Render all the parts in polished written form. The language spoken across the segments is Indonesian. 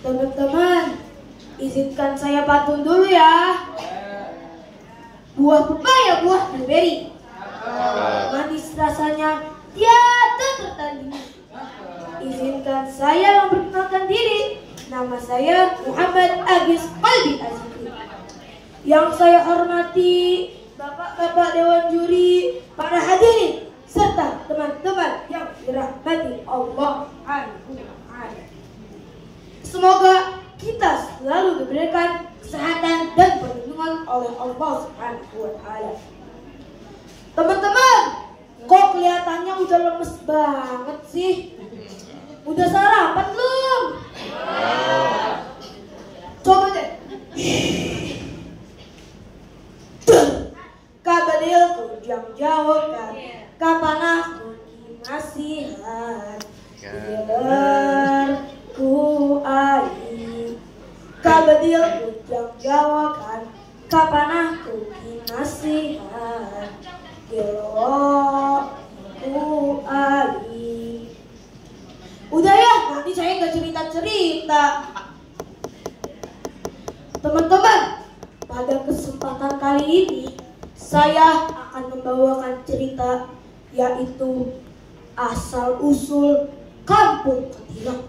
Teman-teman, izinkan saya pantun dulu ya. Buah pepaya, buah blueberry, manis rasanya tiada tertandingi. Izinkan saya memperkenalkan diri. Nama saya Muhammad Agis Qalbi Azikri. Yang saya hormati Bapak-bapak Dewan Juri, para hadirin, serta teman-teman yang dirahmati Allah. Semoga kita selalu diberikan kesehatan dan perlindungan oleh Allah Subhanahu wa Ta'ala. Teman-teman, kok kelihatannya udah lemes banget sih? Udah sarapan belum? Coba deh. Kabadil kujang jawab kan, kapan aku nasihat ku ai. Kabadil kujang jawab kan, kapan aku nasihat ku ai. Udah ya, nanti saya nggak cerita-cerita. Teman-teman, pada kesempatan kali ini saya akan membawakan cerita, yaitu asal-usul Kampung Ketilang.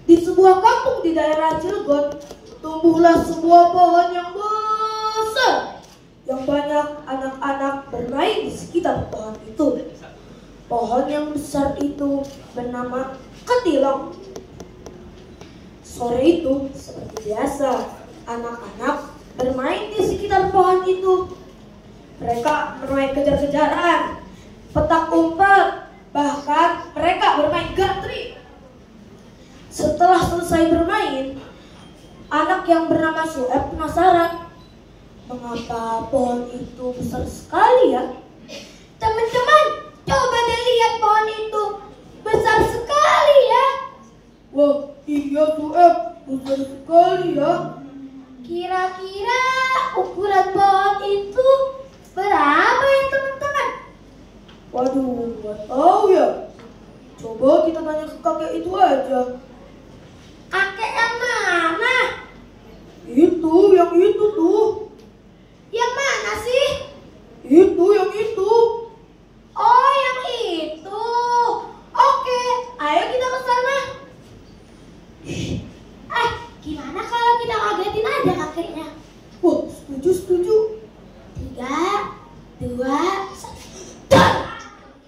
Di sebuah kampung di daerah Cilegon, tumbuhlah sebuah pohon yang besar, yang banyak anak-anak bermain di sekitar pohon itu. Pohon yang besar itu bernama Ketilang. Sore itu, seperti biasa, anak-anak bermain di sekitar pohon itu. Mereka bermain kejar-kejaran, petak umpet, bahkan mereka bermain gatri. Setelah selesai bermain, anak yang bernama Sueb penasaran, mengapa pohon itu besar sekali ya? Teman-teman, coba deh lihat pohon itu, besar sekali ya. Wah, iya Sueb, besar sekali ya. Kira-kira ukuran pohon itu berapa ya teman-teman? Waduh, nggak tahu ya. Coba kita tanya ke kakek itu aja. Kakek yang mana? Itu, yang itu tuh. Yang mana sih? Itu, yang itu. Oh, yang itu. Oke, ayo kita ke sana. Gimana kalau kita kagetin aja kakeknya? Wah, setuju. 3, 2, 1.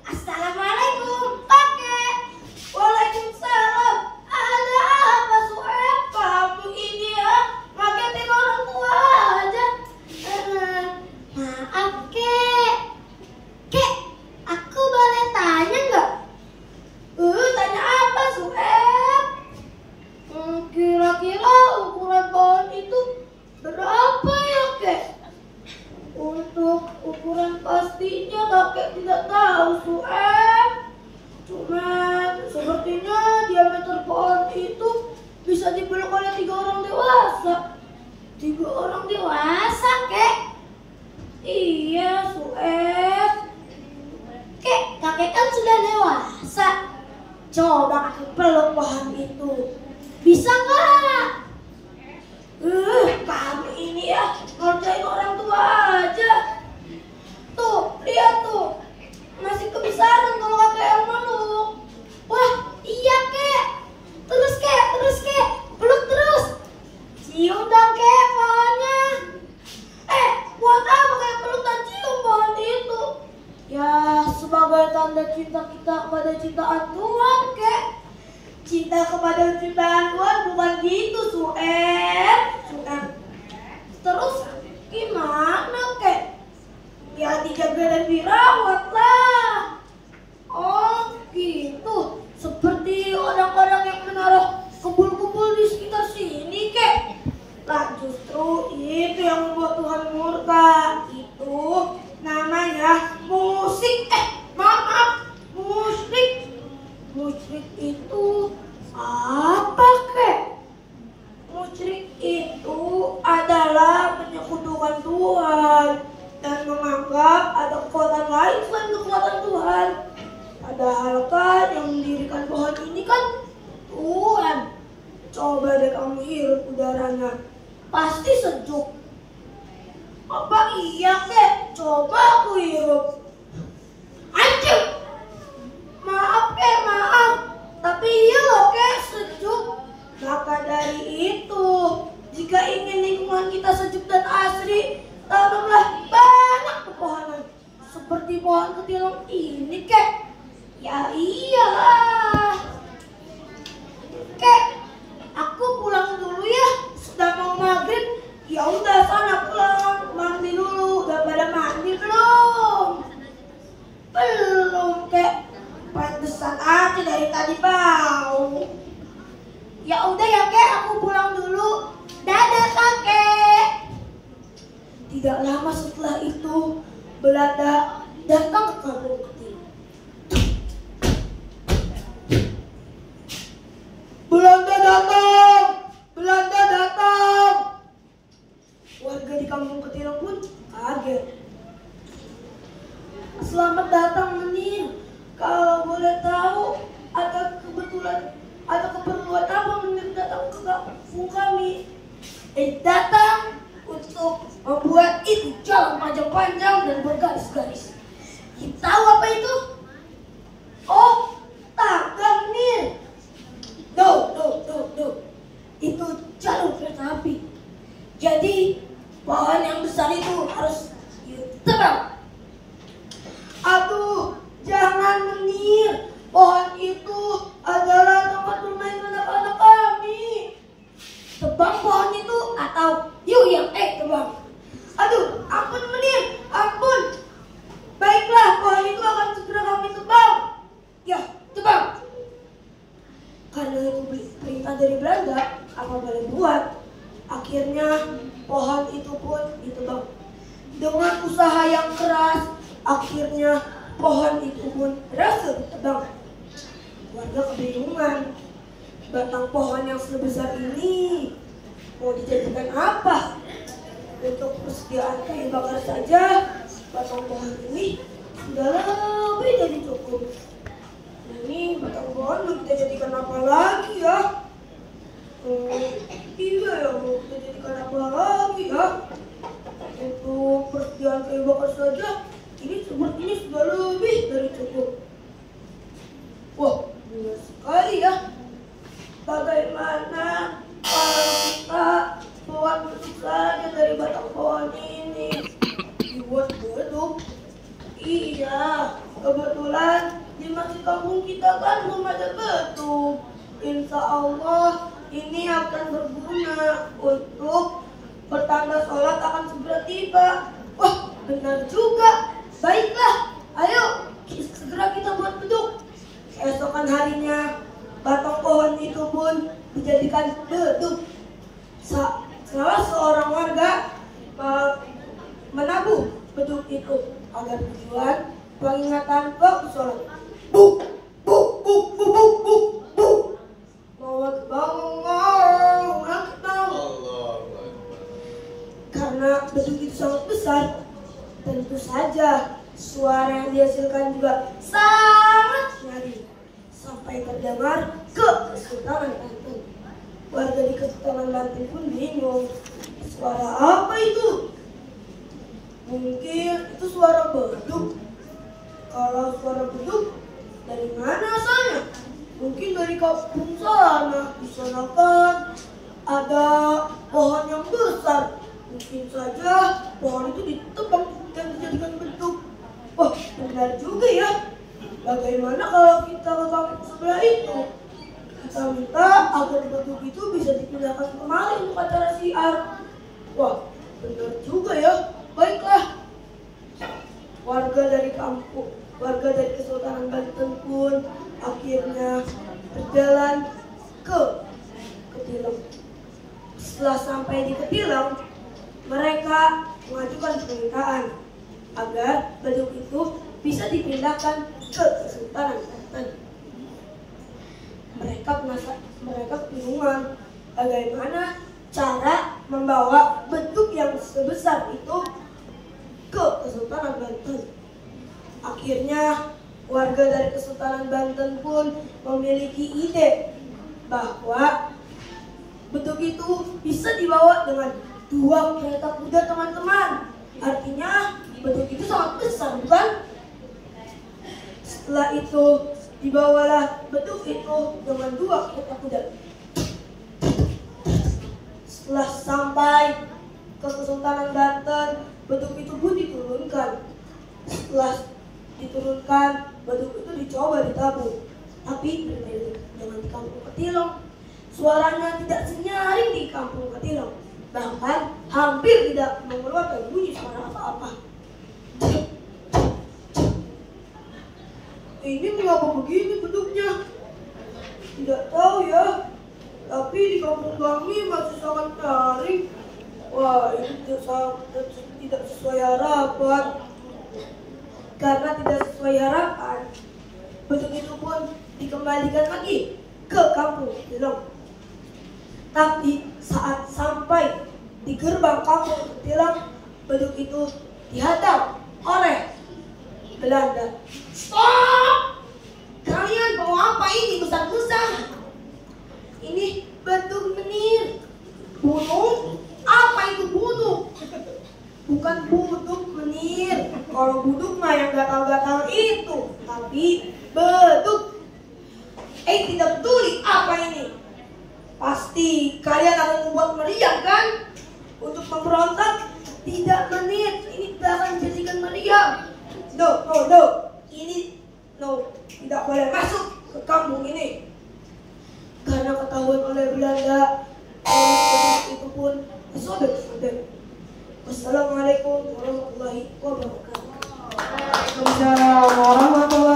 Assalamualaikum, kakek. Waalaikumsalam. Ada apa, Sueb? Kamu ini ya, ngagetin orang tua aja. Maaf, kek. Kek, aku boleh tanya nggak? Tanya apa, Sueb? Kira-kira ukuran pohon itu berapa ya, kek? Untuk ukuran pastinya kakek tidak tahu, Sueb. Cuman sepertinya diameter pohon itu bisa dipeluk oleh 3 orang dewasa. 3 orang dewasa, kek? Iya, Sueb. Kek, kakek kan sudah dewasa. Coba kakek peluk pohon itu. Bisa nggak? Kamu ini ya, ngerjain orang tua aja. Tuh, lihat tuh. Masih kebesaran kalau kakek yang meluk. Wah, iya kek. Terus kek. Peluk terus. Cium dong kek pohonnya. Buat apa kayak peluk dan cium pohon itu? Ya, sebagai tanda cinta kita kepada ciptaan Tuhan, kek. Cinta kepada ciptaan Tuhan bukan gitu, Sueb. Terus gimana, kek? Ya dijaga dan dirawat lah. Oh gitu. Seperti orang-orang yang menaruh kumpul-kumpul di sekitar sini, kek. Lah justru itu yang membuat Tuhan murka. Itu namanya musik. Maaf, musyrik. Musyrik itu apa, kek? Musyrik itu adalah menyekutukan Tuhan dan menganggap ada kekuatan lain selain kekuatan Tuhan. Padahal kan yang mendirikan pohon ini kan Tuhan. Coba deh kamu hirup udaranya, pasti sejuk. Apa iya kek? Coba aku hirup. Anjir! Maaf kek, maaf. Tapi iya loh kek, sejuk. Maka dari itu, jika ingin lingkungan kita sejuk dan asri, tanamlah banyak pepohonan. Seperti pohon ketilung ini kek. Ya iyalah. Kek, aku pulang dulu ya. Sudah mau maghrib. Ya udah sana pulang, mandi dulu. Udah pada mandi belum? Belum kek. Pantesan aja dari tadi bau. Ya udah ya kek, aku pulang dulu. Dadah kakek. Tidak lama setelah itu, Belanda datang ke kampung kecil. Belanda datang! Belanda datang! Warga di kampung kecil pun kaget. Selamat datang Menir. Kalau boleh tahu, ada keperluan apa Menir datang ke kampung kami? Datang untuk membuat itu jalan panjang-panjang dan bergaris-garis. Kita tahu apa itu? Oh, tangga Menir. Duh. Itu jalur kereta api. Jadi pohon yang besar itu harus ditebang. Aduh, jangan Menir. Pohon itu adalah tempat bermain anak-anak kami. Tebang pohon itu atau yuk yang tebang. Aduh, ampun Menir, ampun. Baiklah, pohon itu akan segera kami tebang. Ya, tebang. Karena itu perintah dari Belanda, apa boleh buat? Akhirnya pohon itu pun ditebang. Dengan usaha yang keras, akhirnya pohon itu pun berhasil ditebang. Warga kebingungan. Batang pohon yang sebesar ini mau dijadikan apa? Untuk persediaan kayu bakar saja, batang pohon ini sudah lebih dari cukup. Ini batang pohon mau kita jadikan apa lagi ya? Iya ya, mau kita jadikan apa lagi ya? Untuk persediaan kayu bakar saja, ini sepertinya sudah lebih dari cukup. Wah, benar sekali ya. Bagaimana kalau kita buat bentuk saja dari batang pohon ini? Dibuat bentuk? Iya, kebetulan di masjid kampung kita kan belum ada bentuk. Insya Allah ini akan berguna untuk pertanda sholat akan segera tiba. Wah, benar juga. Baiklah, ayo segera kita buat beduk. Keesokan harinya batang pohon itu pun dijadikan beduk. Salah seorang warga menabuh beduk itu agar tujuan pengingatan waktu sholat. Buk. Karena beduk itu sangat besar, tentu saja suara yang dihasilkan juga sangat nyaring sampai terdengar ke Kesultanan Banten. Warga di Kesultanan Banten pun bingung, suara apa itu? Mungkin itu suara beduk. Kalau suara beduk, dari mana asalnya? Mungkin dari kampung sana. Di sana kan ada pohon yang besar. Mungkin saja pohon itu ditebang dan dijadikan beduk. Wah, benar juga ya. Bagaimana kalau kita ke kampung sebelah itu? Kita minta agar beduk itu bisa dipindahkan kemari untuk acara syiar. Wah, benar juga ya. Baiklah. Warga dari Kesultanan Banten pun akhirnya berjalan ke Ketilang. Setelah sampai di Ketilang, mereka mengajukan permintaan agar beduk itu bisa dipindahkan ke Kesultanan Banten. Mereka kebingungan bagaimana cara membawa beduk yang sebesar itu ke Kesultanan Banten. Akhirnya warga dari Kesultanan Banten pun memiliki ide bahwa Beduk itu bisa dibawa dengan 2 kereta kuda, teman-teman. Artinya beduk itu sangat besar, bukan? Setelah itu dibawalah beduk itu dengan 2 kereta kuda. Setelah sampai ke Kesultanan Banten, beduk itu pun diturunkan. Setelah diturunkan, beduk itu dicoba ditabung. Tapi berbeda dengan di Kampung Ketilong. Suaranya tidak senyaring di Kampung Ketilong. Bahkan hampir tidak mengeluarkan bunyi suara apa-apa. Ini mengapa begini beduknya? Tidak tahu ya. Tapi di kampung kami masih sangat nyaring. Wah, ini tidak sesuai harapan. Karena tidak sesuai harapan, beduk itu pun dikembalikan lagi ke Kampung Ketilong. Tapi saat sampai di gerbang Kampung Ketilong, beduk itu dihadang oleh Belanda. Stop! Kalian bawa apa ini besar-besar? Ini beduk menir. Bunung? Apa itu buduk? Bukan buduk menir. Kalau buduk mah yang gatal-gatal itu. Tapi beduk. Tidak peduli apa ini. Pasti kalian akan membuat meriam kan? Untuk memberontak. Tidak menir. Ini tidak akan dijadikan meriam. No. Ini tidak boleh masuk ke kampung ini. Karena ketahuan oleh Belanda, itu pun disobek-sobek. Wassalamualaikum warahmatullahi wabarakatuh. Waalaikumsalam warahmatullahi